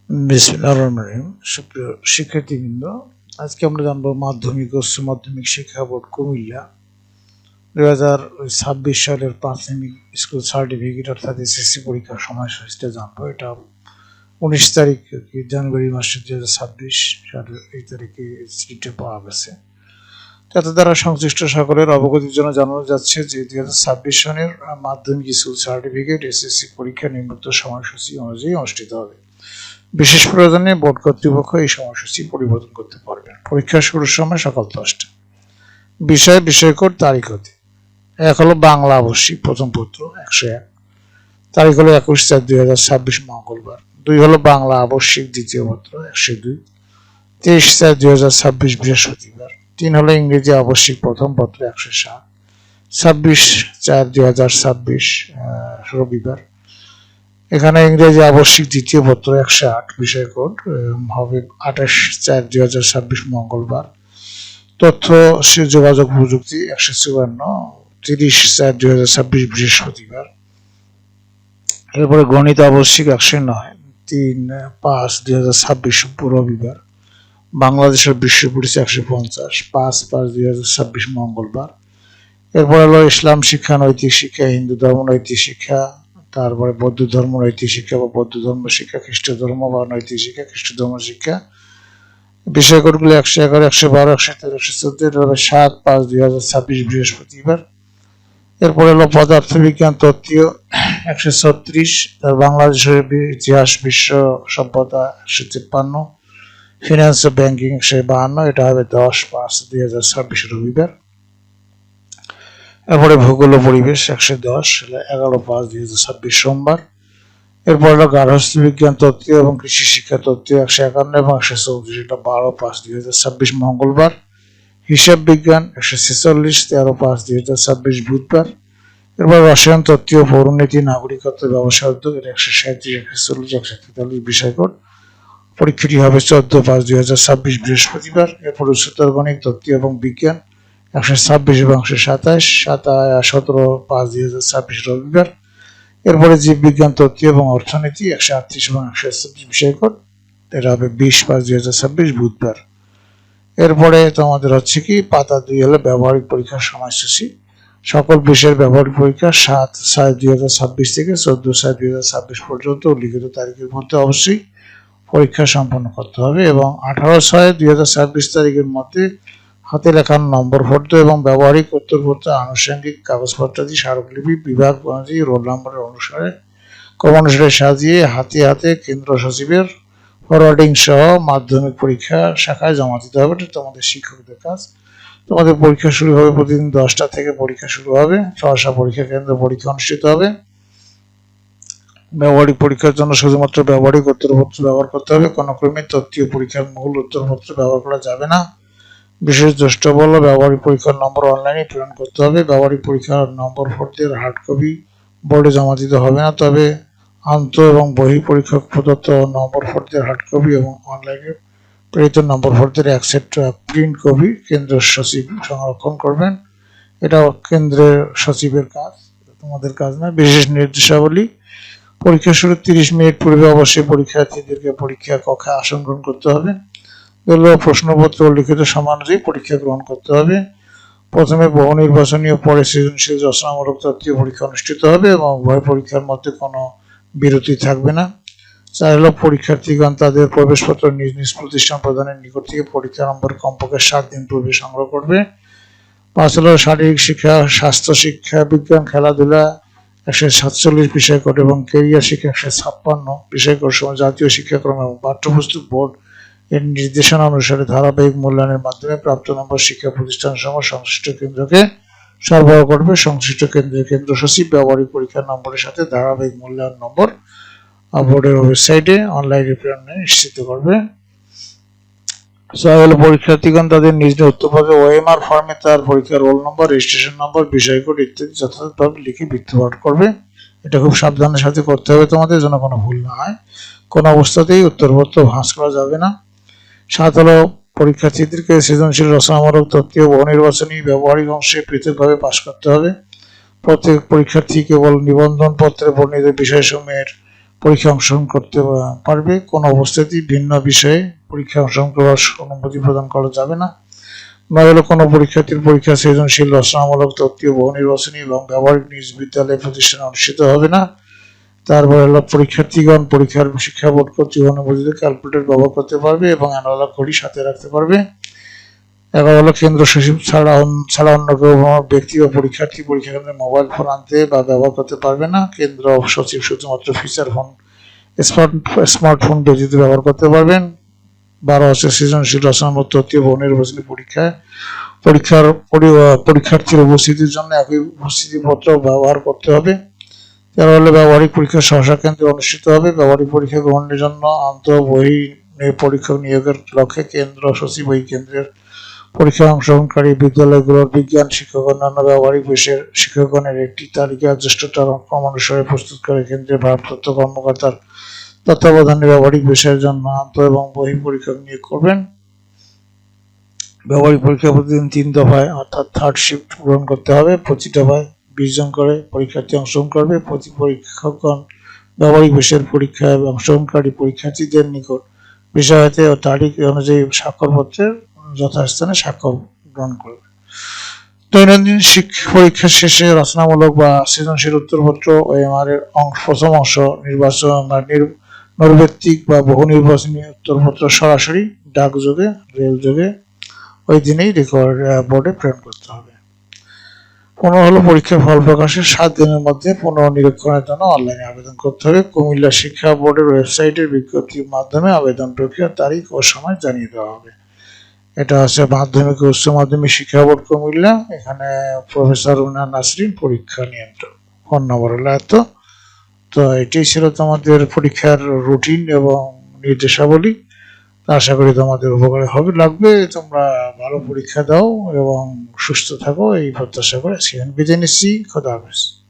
বিসমিল্লাহির রহমানির রহিম। সুপ্রিয় শিক্ষার্থীবৃন্দ, আজকে আমরা জানবো মাধ্যমিক ও উচ্চ মাধ্যমিক শিক্ষা বোর্ড কুমিল্লা 2026 সালের প্রাথমিক স্কুল সার্টিফিকেট অর্থাৎ এসএসসি পরীক্ষার সময়সূচিটা জানবো। এটা 19 তারিখ জানুয়ারি মাসের 2026 সালের এই তারিখে চিঠিটা পাওয়া গেছে। তাতে দ্বারা সংশ্লিষ্ট সকলের অবগতির জন্য জানানো যাচ্ছে যে 2026 সনের মাধ্যমিক স্কুল সার্টিফিকেট এসএসসি পরীক্ষা নিম্নোক্ত সময়সূচি অনুযায়ী অনুষ্ঠিত হবে। বিশেষ প্রয়োজনে বোর্ড কর্তৃপক্ষ এই সময়সূচি পরিবর্তন করতে পারবেন। পরীক্ষা শুরুর সময় সকাল 10টা। বিষয়কোড তারিখ হতে 1 হলো বাংলা আবশ্যিক প্রথম পত্র 101, তারিখ হলো 21/4/2026 মঙ্গলবার। 2 হলো বাংলা আবশ্যিক দ্বিতীয় পত্র 102, 23/4/2026 বৃহস্পতিবার। 3 হলো ইংরেজি আবশ্যিক প্রথম পত্র 107, 26/4/2026 রবিবার। এখানে ইংরেজি আবশ্যিক দ্বিতীয় পত্র 108 বিষয় কোড হবে 28/4/2026 মঙ্গলবার। তথ্য যোগাযোগ প্রযুক্তি 154, 30/4/2026 বৃহস্পতিবার। এরপরে গণিত আবশ্যিক 109, 3/5/2026 রবিবার। বাংলাদেশের বিশ্ব পরিচয় 150, 5/5/2026 মঙ্গলবার। এরপর হলো ইসলাম শিক্ষা, নৈতিক শিক্ষা, হিন্দু ধর্ম নৈতিক শিক্ষা, তারপরে বৌদ্ধ ধর্ম নৈতিক শিক্ষা বা বৌদ্ধ ধর্ম শিক্ষা, খ্রিস্ট ধর্ম বা নৈতিক শিক্ষা, খ্রিস্ট ধর্ম শিক্ষা। বিষয়কোডগুলো 111, 112, 113, 114, 7/5/2026 বৃহস্পতিবার। এরপরে হলো পদার্থবিজ্ঞান তত্ত্বীয় 136, বাংলাদেশের ইতিহাস বিশ্ব সভ্যতা 153, ফিনান্স ও ব্যাংকিং 152, এটা হবে 10/5/2026 রবিবার। এরপরে ভূগোল ও পরিবেশ 110, 11/5/2026 সোমবার। এরপর হলো গার্হস্থ্য বিজ্ঞান তত্ত্বীয় এবং কৃষি শিক্ষা তত্ত্বীয় 151 এবং 134, এটা 12/5/2026 মঙ্গলবার। হিসাব বিজ্ঞান 146, 13/5/2026 বুধবার। এরপর রসায়ন তত্ত্বীয়, পৌরনীতি, নাগরিকত্ব, ব্যবসায় উদ্যোগ, এটা 137, 140, 143 বিষয়কোড। পরীক্ষাটি হবে 14/5/2026 বৃহস্পতিবার। এরপর উচ্চতর গণিত তত্ত্বীয় এবং বিজ্ঞান 126 এবং 127, 17/5/2026 রবিবার। এরপরে জীববিজ্ঞান তত্ত্বীয় এবং অর্থনীতি 138 এবং 141 বিষয়কোড, এটা হবে 20/5/2026 বুধবার। এরপরে তোমাদের হচ্ছে কি পাতা 2 হলো ব্যবহারিক পরীক্ষার সময়সূচি। সকল বিষয়ের ব্যবহারিক পরীক্ষা 7/6/2026 থেকে 14/6/2026 পর্যন্ত লিখিত তারিখের মধ্যে অবশ্যই পরীক্ষা সম্পন্ন করতে হবে এবং 18/6/2026 তারিখের মধ্যে হাতে লেখার নম্বর ফর্দ এবং ব্যবহারিক উত্তরপত্র, আনুষঙ্গিক কাগজপত্রাদি, স্মারকলিপি বিভাগ অনুযায়ী রোল নম্বরের অনুসারে ক্রমানুসারে সাজিয়ে হাতে হাতে কেন্দ্র সচিবের ফরওয়ার্ডিং সহ মাধ্যমিক পরীক্ষা শাখায় জমা দিতে হবে। এটা তোমাদের শিক্ষকদের কাজ। তোমাদের পরীক্ষা শুরু হবে প্রতিদিন 10টা থেকে পরীক্ষা শুরু হবে। সহসা পরীক্ষা কেন্দ্র পরীক্ষা অনুষ্ঠিত হবে। ব্যবহারিক পরীক্ষার জন্য শুধুমাত্র ব্যবহারিক উত্তরপত্র ব্যবহার করতে হবে। কোনো ক্রমে তত্ত্বীয় পরীক্ষার মূল উত্তরপত্র ব্যবহার করা যাবে না। বিশেষ দ্রষ্টব্য হলো ব্যবহারিক পরীক্ষার নম্বর অনলাইনে প্রেরণ করতে হবে। ব্যবহারিক পরীক্ষার নম্বর ফর্দের হার্ড কপি বোর্ডে জমা দিতে হবে না, তবে আন্ত এবং বহি পরীক্ষক প্রদত্ত নম্বর ফর্দের হার্ড কপি এবং অনলাইনে প্রেরিত নম্বর ফর্দের এক সেট প্রিন্ট কপি কেন্দ্র সচিব সংরক্ষণ করবেন। এটা কেন্দ্রের সচিবের কাজ, তোমাদের কাজ না। বিশেষ নির্দেশাবলী: পরীক্ষা শুরুর 30 মিনিট পূর্বে অবশ্যই পরীক্ষার্থীদেরকে পরীক্ষা কক্ষে আসন গ্রহণ করতে হবে। প্রশ্নপত্র ও লিখিত সমানুযায়ী পরীক্ষা গ্রহণ করতে হবে। প্রথমে বহু নির্বাচনী ও পরে সৃজনশীল রচনামূলক তত্ত্বীয় পরীক্ষা অনুষ্ঠিত হবে এবং উভয় পরীক্ষার মধ্যে কোনো বিরতি থাকবে না। 4 হলো পরীক্ষার্থীগণ তাদের প্রবেশপত্র নিজ নিজ প্রতিষ্ঠান প্রদানের নিকট থেকে পরীক্ষা নম্বর কমপক্ষে 7 দিন পূর্বে সংগ্রহ করবে। 5 হলো শারীরিক শিক্ষা, স্বাস্থ্য শিক্ষা, বিজ্ঞান, খেলাধুলা 147 বিষয়কোড এবং ক্যারিয়ার শিক্ষা 156 বিষয়কোড সময় জাতীয় শিক্ষাক্রম এবং পাঠ্যপুস্তক বোর্ড এর নির্দেশনা অনুসারে ধারাবাহিক মূল্যায়নের মাধ্যমে প্রাপ্ত নম্বর শিক্ষা প্রতিষ্ঠান সমূহ সংশ্লিষ্ট কেন্দ্রকে সরবরাহ করবে। সংশ্লিষ্ট কেন্দ্রের কেন্দ্র সচিব ব্যবহারিক পরীক্ষার নম্বরের সাথে ধারাবাহিক মূল্যায়ন নম্বর বোর্ডের ওয়েবসাইটে অনলাইনে প্রেরণ নিশ্চিত করবে। 6 হলো পরীক্ষার্থীগণ তাদের নিজ নিজ উত্তরপত্রে ওএমআর ফর্মে তার পরীক্ষার রোল নম্বর, রেজিস্ট্রেশন নম্বর, বিষয়কোড ইত্যাদি যথাযথভাবে লিখে বৃত্তপাঠ করবে। এটা খুব সাবধানের সাথে করতে হবে তোমাদের, যেন কোনো ভুল না হয়। কোনো অবস্থাতেই উত্তরপত্র ভাঁজ করা যাবে না। 7 হলো পরীক্ষার্থীদেরকে সৃজনশীল রচনামূলক তত্ত্বীয় বহু নির্বাচনী ব্যবহারিক অংশে পৃথকভাবে পাশ করতে হবে। প্রত্যেক পরীক্ষার্থী কেবল নিবন্ধন পত্রে বর্ণিত বিষয়সমূহের পরীক্ষায় অংশগ্রহণ করতে পারবে। কোনো অবস্থাতেই ভিন্ন বিষয়ে পরীক্ষায় অংশগ্রহণ করার অনুমতি প্রদান করা যাবে না। নয় হলো কোনো পরীক্ষার্থীর পরীক্ষা সৃজনশীল, রচনামূলক, তত্ত্বীয়, বহু নির্বাচনী এবং ব্যবহারিক নিজ বিদ্যালয় প্রতিষ্ঠানে অনুষ্ঠিত হবে না। তারপর হলো পরীক্ষার্থীগণ পরীক্ষার শিক্ষা বোর্ড কর্তৃক অনুমোদিত ক্যালকুলেটর ব্যবহার করতে পারবে এবং অ্যানালগ ঘড়ি সাথে রাখতে পারবে। 11 হলো কেন্দ্র সচিব ছাড়া অন্য কেউ ব্যক্তি বা পরীক্ষার্থী পরীক্ষা কেন্দ্রে মোবাইল ফোন আনতে বা ব্যবহার করতে পারবে না। কেন্দ্র সচিব শুধুমাত্র ফিচার ফোন, স্মার্টফোন ব্যতীত ব্যবহার করতে পারবেন। 12 হচ্ছে সৃজনশীল, রচনামূলক, তত্ত্বীয়, বহু নির্বাচনী পরীক্ষার্থীর উপস্থিতির জন্য একই উপস্থিতিপত্র ব্যবহার করতে হবে। 13 হলে ব্যবহারিক পরীক্ষা সহসা কেন্দ্রে অনুষ্ঠিত হবে। ব্যবহারিক পরীক্ষা গ্রহণের জন্য বহি পরীক্ষক নিয়োগের লক্ষ্যে কেন্দ্র সচিব ওই কেন্দ্রের পরীক্ষায় অংশগ্রহণকারী বিদ্যালয়গুলোর বিজ্ঞান শিক্ষক অন্যান্য ব্যবহারিক বিষয়ের শিক্ষকগণের একটি তালিকা জ্যেষ্ঠতার ক্রমানুসারে প্রস্তুত করে কেন্দ্রের ভারপ্রাপ্ত কর্মকর্তার তত্ত্বাবধানে ব্যবহারিক বিষয়ের জন্য এবং বহি পরীক্ষক নিয়োগ করবেন। ব্যবহারিক পরীক্ষা প্রতিদিন 3 দফায় অর্থাৎ থার্ড শিফট গ্রহণ করতে হবে। প্রতি দফায় 20 জন করে পরীক্ষার্থী অংশগ্রহণ করবে। প্রতি পরীক্ষকগণ ব্যবহারিক বিষয়ের পরীক্ষায় অংশগ্রহণকারী পরীক্ষার্থীদের নিকট বিষয়ার্থে ও তারিখ অনুযায়ী স্বাক্ষরপত্রের যথাস্থানে স্বাক্ষর গ্রহণ করবে। দৈনন্দিন পরীক্ষা শেষে রচনামূলক বা সৃজনশীল উত্তরপত্র OMR এর প্রথম অংশ নির্বাচন বা নৈর্ব্যক্তিক বা বহু নির্বাচনী উত্তরপত্র সরাসরি ডাকযোগে, রেলযোগে ওই দিনেই রেকর্ড বোর্ডে প্রেরণ করতে হবে। 15 হলো পরীক্ষার ফল প্রকাশের 7 দিনের মধ্যে পুনর্নিরীক্ষণের জন্য অনলাইনে আবেদন করতে হবে। কুমিল্লা শিক্ষা বোর্ডের ওয়েবসাইটের বিজ্ঞপ্তির মাধ্যমে আবেদন প্রক্রিয়ার তারিখ ও সময় জানিয়ে দেওয়া হবে। এটা হচ্ছে মাধ্যমিক ও উচ্চ মাধ্যমিক শিক্ষা বোর্ড কুমিল্লা। এখানে প্রফেসর রুনা নাসরিন, পরীক্ষা নিয়ন্ত্রক। ফোন নম্বর হলো এত। তো এটাই ছিল তোমাদের পরীক্ষার রুটিন এবং নির্দেশাবলী। আশা করি তোমাদের উপকারে লাগবে। তোমরা ভালো পরীক্ষা দাও এবং সুস্থ থাকো এই প্রত্যাশা করে বিদায় নিচ্ছি। খোদা হাফেজ।